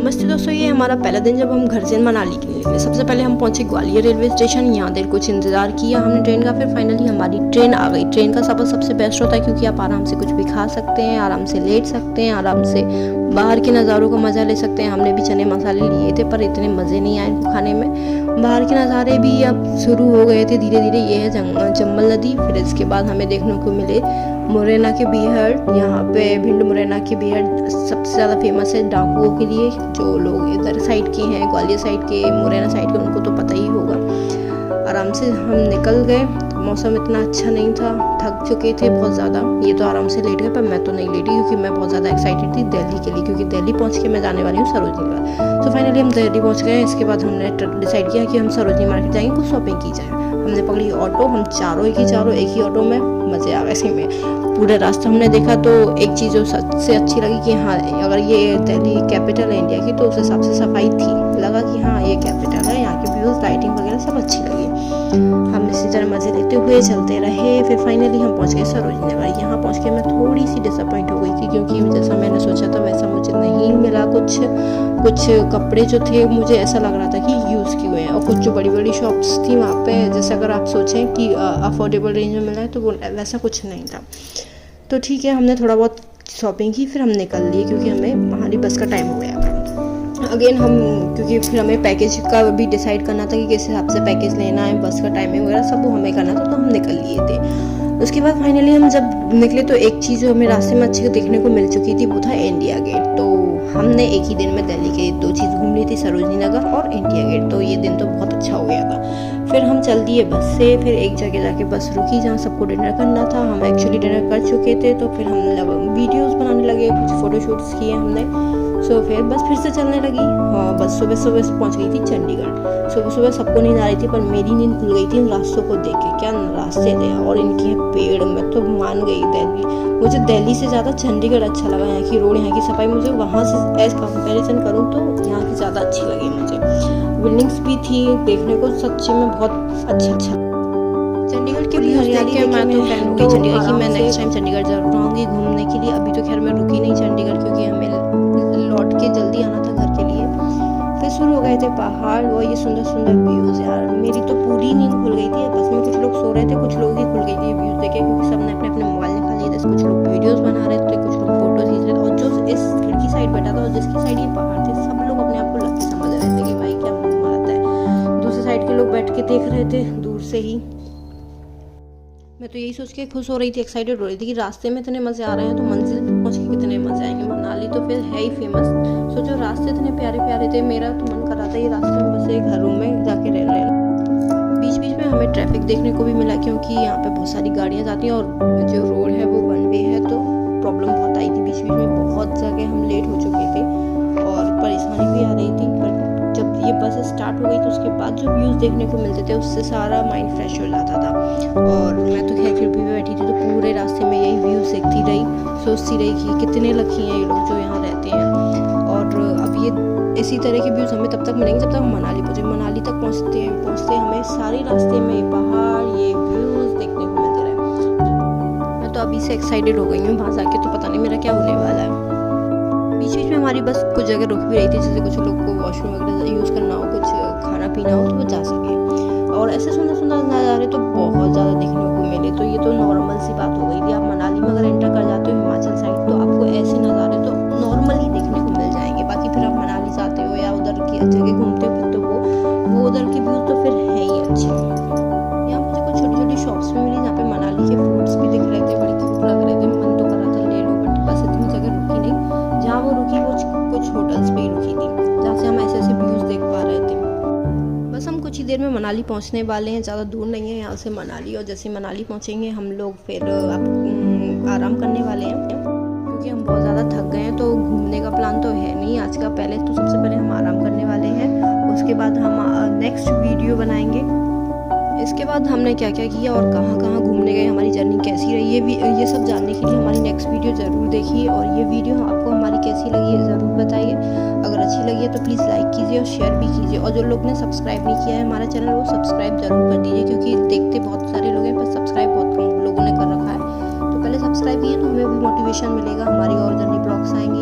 नमस्ते दोस्तों, ये हमारा पहला दिन जब हम घर से मनाली के लिए निकले। सबसे पहले हम पहुंचे ग्वालियर रेलवे स्टेशन। यहाँ देर कुछ इंतज़ार किया हमने ट्रेन का, फिर फाइनली हमारी ट्रेन आ गई। ट्रेन का सफ़र सबसे बेस्ट होता है क्योंकि आप आराम से कुछ भी खा सकते हैं, आराम से लेट सकते हैं, आराम से बाहर के नज़ारों का मज़ा ले सकते हैं। हमने भी चने मसाले लिए थे पर इतने मज़े नहीं आए इनको खाने में। बाहर के नज़ारे भी अब शुरू हो गए थे धीरे धीरे। ये है चंबल नदी। फिर इसके बाद हमें देखने को मिले मुरैना के बीहड़। यहाँ पे भिंड मुरैना के बीहड़ सबसे ज़्यादा फेमस है डाकुओं के लिए। जो लोग इधर साइड के हैं, ग्वालियर साइड के, मुरैना साइड के, उनको तो पता ही होगा। आराम से हम निकल गए। मौसम इतना अच्छा नहीं था, थक चुके थे बहुत ज़्यादा। ये तो आराम से लेट गए पर मैं तो नहीं लेटी क्योंकि मैं बहुत ज़्यादा एक्साइटेड थी दिल्ली के लिए, क्योंकि दिल्ली पहुँच के मैं जाने वाली हूँ सरोजनी मार्केट। तो फाइनली हम दिल्ली पहुँच गए। इसके बाद हमने डिसाइड किया कि हम सरोजनी मार्केट जाएंगे, कुछ शॉपिंग की जाए। हमने पकड़ी ऑटो। हम चारों एक ही ऑटो में मज़े आ गए इसी में। पूरे रास्ते हमने देखा तो एक चीज़ जो सबसे अच्छी लगी कि हाँ, अगर ये दिल्ली कैपिटल है इंडिया की तो उस हिसाब से सफाई थी। लगा कि हाँ ये कैपिटल है, यहाँ की व्यूज़, लाइटिंग वगैरह सब अच्छी लगी। हम इसी तरह मज़े लेते हुए चलते रहे। फिर फाइनली हम पहुँच गए सरोजनी नगर। यहाँ पहुँच के मैं थोड़ी सी डिसअपॉइंट हो गई थी क्योंकि जैसा मैंने सोचा था वैसा मुझे नहीं मिला। कुछ कपड़े जो थे मुझे ऐसा लग रहा था कि यूज़ किए हुए हैं, और कुछ जो बड़ी बड़ी शॉप्स थी वहाँ पे, जैसे अगर आप सोचें कि अफोर्डेबल रेंज में मिला है तो वो वैसा कुछ नहीं था। तो ठीक है, हमने थोड़ा बहुत शॉपिंग की, फिर हम निकल लिए क्योंकि हमारी बस का टाइम हो गया था। अगेन हम, क्योंकि फिर हमें पैकेज का भी डिसाइड करना था कि किस हिसाब से पैकेज लेना है, बस का टाइमिंग वगैरह सब हमें करना था, तो हम निकल लिए थे। उसके बाद फाइनली हम जब निकले तो एक चीज़ जो हमें रास्ते में अच्छी देखने को मिल चुकी थी वो था इंडिया गेट। तो हमने एक ही दिन में दिल्ली के 2 चीज़ घूम ली थी, सरोजनी नगर और इंडिया गेट। तो ये दिन तो बहुत अच्छा हो गया था। फिर हम चल दिए बस से। फिर एक जगह जाके बस रुकी जहाँ सबको डिनर करना था। हम एक्चुअली डिनर कर चुके थे, तो फिर हम वीडियोस बनाने लगे, कुछ फ़ोटोशूट्स किए हमने। फिर बस फिर से चलने लगी। हाँ, बस सुबह सुबह पहुँच गई थी चंडीगढ़। सुबह सुबह सबको नींद आ रही थी पर मेरी नींद खुल गई थी इन रास्तों को देख के। क्या रास्ते थे और इनके पेड़, मैं तो मान गई। दिल्ली, मुझे दिल्ली से ज़्यादा चंडीगढ़ अच्छा लगा। यहाँ की रोड, यहाँ की सफाई, मुझे वहाँ से एज कंपेरिजन करूँ तो यहाँ की ज़्यादा अच्छी लगी मुझे। बिल्डिंग्स भी थी देखने को, सच्ची में बहुत अच्छा। चंडीगढ़ के भी हरियाली के मैं तो फैन हो गई चंडीगढ़ की। मैं नेक्स्ट टाइम चंडीगढ़ जरूर आऊँगी घूमने के लिए। अभी तो खैर मैं रुकी नहीं चंडीगढ़ क्योंकि हमें लौट के जल्दी आना था घर के लिए। फिर शुरू हो गए थे पहाड़ और ये सुंदर सुंदर व्यूज़। यार मेरी तो पूरी नींद खुल गई थी। बस में कुछ लोग सो रहे थे, कुछ लोग ही खुल गई थी व्यूज़ देखे क्योंकि सबने अपने अपने मोबाइल निकाल लिए थे। कुछ लोग वीडियोज़ बना रहे थे, कुछ लोग फोटो खींच रहे थे, और जो इस खिड़की साइड बैठा था और जिसकी साइड ये पहाड़ थे, सब लोग अपने आप को लकी समझ रहे थे कि भाई क्या बात है। दूसरी साइड के लोग बैठ के देख रहे थे दूर से ही। मैं तो यही सोच के खुश हो रही थी, एक्साइटेड हो रही थी कि रास्ते में इतने मज़े आ रहे हैं तो मंजिल पे पहुँच के कितने मज़े आएंगे। मनाली तो फिर है ही फेमस। सोचो रास्ते इतने प्यारे प्यारे थे, मेरा तो मन कर रहा था ये रास्ते में बस एक घरों में जाके रह लेना। बीच बीच में हमें ट्रैफिक देखने को भी मिला क्योंकि यहाँ पे बहुत सारी गाड़ियाँ जाती हैं और जो रोड है वो 1 वे है, तो प्रॉब्लम बहुत आई थी। बीच बीच में बहुत जगह हम लेट हो चुके थे और परेशानी भी आ रही थी। पर जब ये बस स्टार्ट हो गई तो उसके बाद जो व्यूज़ देखने को मिलते थे उससे सारा माइंड फ्रेश हो जाता था। और मैं तो खैर खिड़की पे बैठी थी तो पूरे रास्ते में यही व्यूज़ देखती रही, सोचती रही कि कितने लकी हैं ये लोग जो यहाँ रहते हैं। और अब ये इसी तरह के व्यूज़ हमें तब तक मिलेंगे जब तक हम मनाली पहुँचे। मनाली तक पहुँचते हमें सारे रास्ते में पहाड़, ये व्यूज़ देखने को मिलते रहे। मैं तो अभी से एक्साइटेड हो गई हूँ वहाँ जाके, तो पता नहीं मेरा क्या होने वाला है। बीच बीच में हमारी बस कुछ जगह रुक भी रही थी, जैसे कुछ लोग को वॉशरूम वगैरह यूज़ करना हो, कुछ खाना पीना हो तो वो जा सके। और ऐसे सुंदर सुंदर नज़ारे तो बहुत ज़्यादा देखने को मिले। तो ये तो नॉर्मल सी बात हो गई थी। आप मनाली में अगर एंटर कर जाते हो हिमाचल साइड तो आपको ऐसे नज़ारे तो नॉर्मली देखने को मिल जाएंगे। बाकी फिर आप मनाली जाते हो या उधर की जगह घूमते हो फिर तो वो उधर के व्यूज़ तो फिर है ही अच्छे। यहाँ मुझे कुछ छोटी छोटी शॉप्स भी मिली जहाँ पे मनाली के फ्रूट्स भी दिख रहे थे, बड़ी क्यूट लग रहे थे। मन तो कर रहा था ले लो, बट बस इतनी जगह रुकी नहीं। जहाँ वो रुकी वो कुछ होटल्स पे ही रुकी थी जहाँ से हम ऐसे ऐसे व्यूज़ देख पा रहे थे। बस हम कुछ ही देर में मनाली पहुंचने वाले हैं, ज़्यादा दूर नहीं है यहाँ से मनाली। और जैसे मनाली पहुंचेंगे हम लोग फिर आराम करने वाले हैं क्योंकि हम बहुत ज़्यादा थक गए हैं। तो घूमने का प्लान तो है नहीं आज का। पहले तो सबसे पहले हम आराम करने वाले हैं, उसके बाद हम नेक्स्ट वीडियो बनाएंगे। इसके बाद हमने क्या क्या किया और कहाँ कहाँ घूमने गए, हमारी जर्नी कैसी रही, ये सब जानने के लिए हमारी नेक्स्ट वीडियो ज़रूर देखिए। और ये वीडियो आपको हमारी कैसी लगी है ज़रूर बताइए। अगर अच्छी लगी है तो प्लीज़ लाइक कीजिए और शेयर भी कीजिए। और जो लोग ने सब्सक्राइब नहीं किया है हमारा चैनल वो सब्सक्राइब ज़रूर कर दीजिए क्योंकि देखते बहुत सारे लोग हैं पर सब्सक्राइब बहुत कम लोगों ने कर रखा है। तो पहले सब्सक्राइब किए तो हमें भी मोटिवेशन मिलेगा, हमारी और जर्नी ब्लॉग्स आएंगी